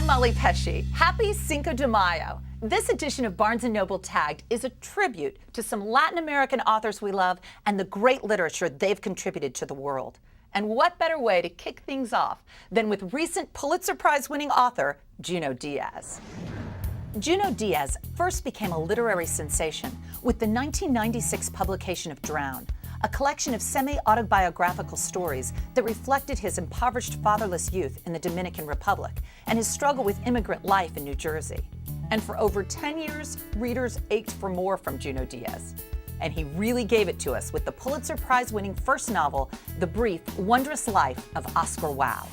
Molly Pesce. Happy Cinco de Mayo. This edition of Barnes & Noble Tagged is a tribute to some Latin American authors we love and the great literature they've contributed to the world. And what better way to kick things off than with recent Pulitzer Prize winning author Junot Diaz. Junot Diaz first became a literary sensation with the 1996 publication of Drown, a collection of semi-autobiographical stories that reflected his impoverished fatherless youth in the Dominican Republic and his struggle with immigrant life in New Jersey. And for over 10 years, readers ached for more from Junot Diaz. And he really gave it to us with the Pulitzer Prize-winning first novel, The Brief, Wondrous Life of Oscar Wilde.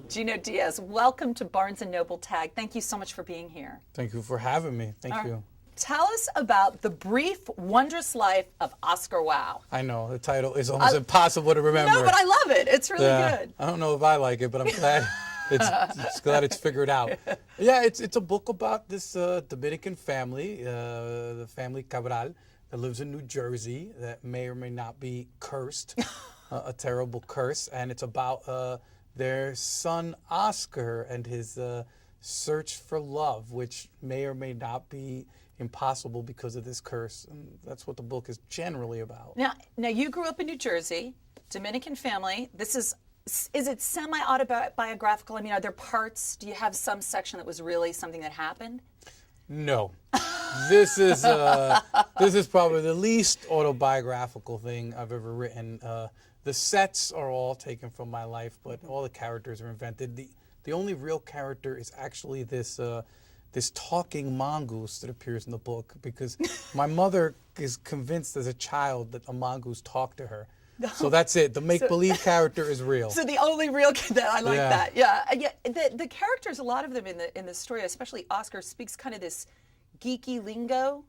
Junot Diaz, welcome to Barnes & Noble Tag. Thank you so much for being here. Thank you for having me. Thank you. Tell us about The Brief, Wondrous Life of Oscar Wilde. I know, the title is almost impossible to remember. No, but I love it. It's really good. I don't know if I like it, but I'm glad glad it's figured out. Yeah, it's a book about this Dominican family, the family Cabral, that lives in New Jersey that may or may not be cursed, a terrible curse. And it's about their son Oscar and his search for love, which may or may not be impossible because of this curse. And that's what the book is generally about. Now you grew up in New Jersey, Dominican family. Is it semi-autobiographical? I mean, are there parts? Do you have some section that was really something that happened? No. This is probably the least autobiographical thing I've ever written. The sets are all taken from my life, but all the characters are invented. The only real character is actually this talking mongoose that appears in the book, because my mother is convinced as a child that a mongoose talked to her. So that's it. The make-believe character is real. So the only real I like that. Yeah. The characters, a lot of them in the story, especially Oscar, speaks kind of this geeky lingo.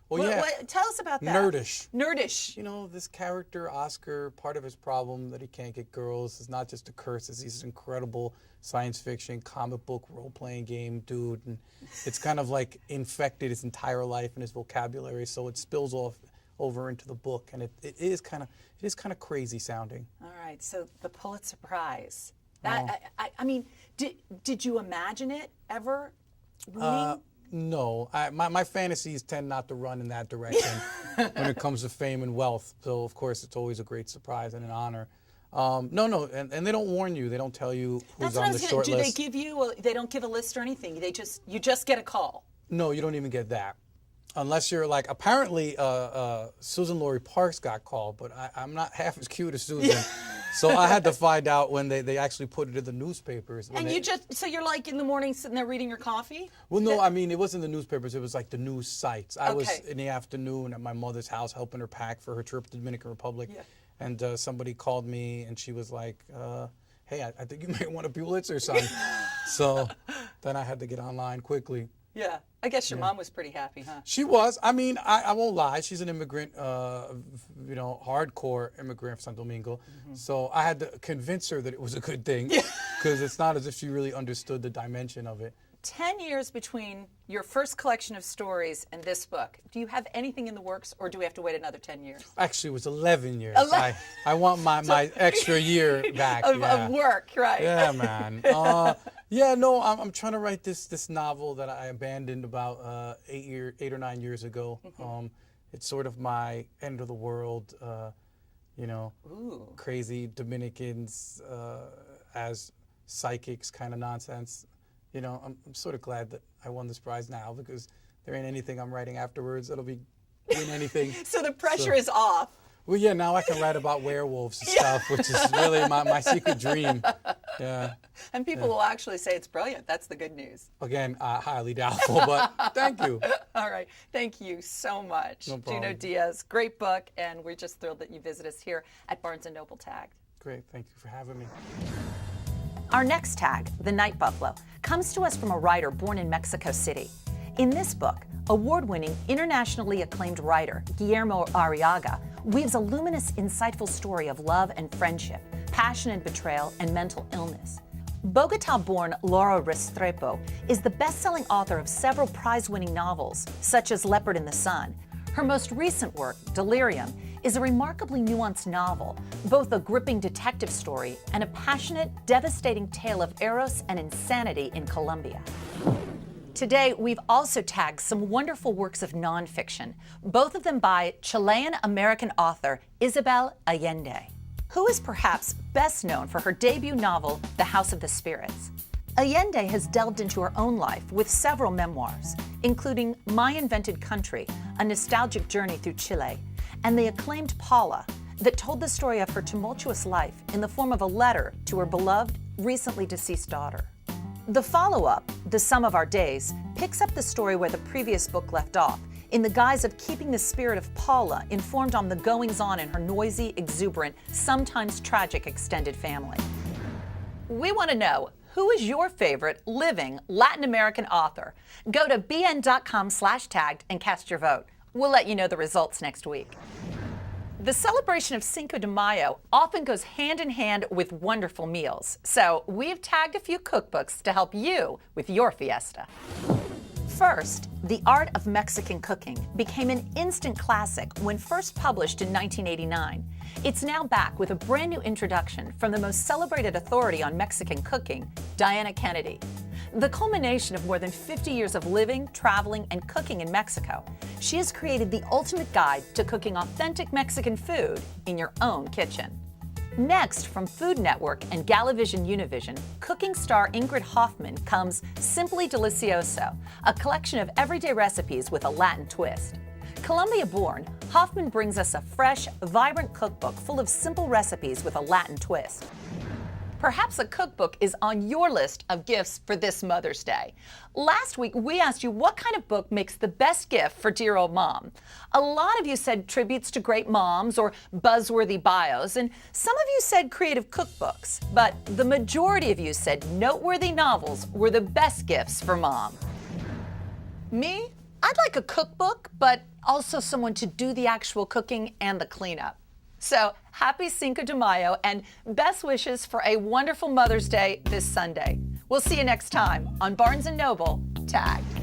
Well, tell us about that. Nerdish. You know, this character, Oscar, part of his problem that he can't get girls is not just a curse, it's he's an incredible science fiction, comic book, role-playing game dude. And it's kind of like infected his entire life and his vocabulary, so it spills over into the book, and it is kind of crazy sounding. All right, so the Pulitzer Prize. That I mean, did you imagine it ever winning? No, my fantasies tend not to run in that direction when it comes to fame and wealth. So of course it's always a great surprise and an honor. No, and they don't warn you. They don't tell you who's on the short list. Do they give you? Well, they don't give a list or anything. You just get a call. No, you don't even get that, unless you're like, apparently Susan Laurie Parks got called, but I'm not half as cute as Susan. So I had to find out when they actually put it in the newspapers. And so you're like in the morning sitting there reading your coffee? Well, no, I mean, it wasn't the newspapers. It was like the news sites. I was in the afternoon at my mother's house helping her pack for her trip to the Dominican Republic. Yeah. And somebody called me and she was like, hey, I think you may want a Pulitzer, son. So then I had to get online quickly. Yeah. I guess your mom was pretty happy, huh? She was. I mean, I won't lie. She's an immigrant, hardcore immigrant from Santo Domingo. Mm-hmm. So I had to convince her that it was a good thing, because it's not as if she really understood the dimension of it. 10 years between your first collection of stories and this book. Do you have anything in the works, or do we have to wait another 10 years? Actually, it was 11 years. I want my extra year back. Of work, right? Yeah, man. I'm trying to write this novel that I abandoned about 8 or 9 years ago. Mm-hmm. It's sort of my end of the world, crazy Dominicans as psychics kind of nonsense. You know, I'm sort of glad that I won this prize now, because there ain't anything I'm writing afterwards that'll be win anything. So the pressure is off. Well, yeah, now I can write about werewolves and stuff, which is really my secret dream. Yeah. And people will actually say it's brilliant. That's the good news. Again, highly doubtful, but thank you. All right. Thank you so much. No problem. Junot Diaz, great book, and we're just thrilled that you visit us here at Barnes & Noble Tagged. Great. Thank you for having me. Our next tag, The Night Buffalo, comes to us from a writer born in Mexico City. In this book, award-winning, internationally acclaimed writer Guillermo Arriaga weaves a luminous, insightful story of love and friendship, passion and betrayal, and mental illness. Bogota-born Laura Restrepo is the best-selling author of several prize-winning novels, such as Leopard in the Sun. Her most recent work, Delirium, is a remarkably nuanced novel, both a gripping detective story and a passionate, devastating tale of eros and insanity in Colombia. Today, we've also tagged some wonderful works of nonfiction, both of them by Chilean-American author Isabel Allende, who is perhaps best known for her debut novel, The House of the Spirits. Allende has delved into her own life with several memoirs, including My Invented Country, a nostalgic journey through Chile, and the acclaimed Paula, that told the story of her tumultuous life in the form of a letter to her beloved, recently deceased daughter. The follow-up, The Sum of Our Days, picks up the story where the previous book left off, in the guise of keeping the spirit of Paula informed on the goings-on in her noisy, exuberant, sometimes tragic extended family. We want to know, who is your favorite living Latin American author? Go to bn.com/tagged and cast your vote. We'll let you know the results next week. The celebration of Cinco de Mayo often goes hand in hand with wonderful meals, so we've tagged a few cookbooks to help you with your fiesta. First, The Art of Mexican Cooking became an instant classic when first published in 1989. It's now back with a brand new introduction from the most celebrated authority on Mexican cooking, Diana Kennedy. The culmination of more than 50 years of living, traveling, and cooking in Mexico, she has created the ultimate guide to cooking authentic Mexican food in your own kitchen. Next, from Food Network and Galavision Univision, cooking star Ingrid Hoffman comes Simply Delicioso, a collection of everyday recipes with a Latin twist. Colombia-born, Hoffman brings us a fresh, vibrant cookbook full of simple recipes with a Latin twist. Perhaps a cookbook is on your list of gifts for this Mother's Day. Last week, we asked you what kind of book makes the best gift for dear old mom. A lot of you said tributes to great moms or buzzworthy bios, and some of you said creative cookbooks, but the majority of you said noteworthy novels were the best gifts for mom. Me? I'd like a cookbook, but also someone to do the actual cooking and the cleanup. So happy Cinco de Mayo and best wishes for a wonderful Mother's Day this Sunday. We'll see you next time on Barnes & Noble Tagged.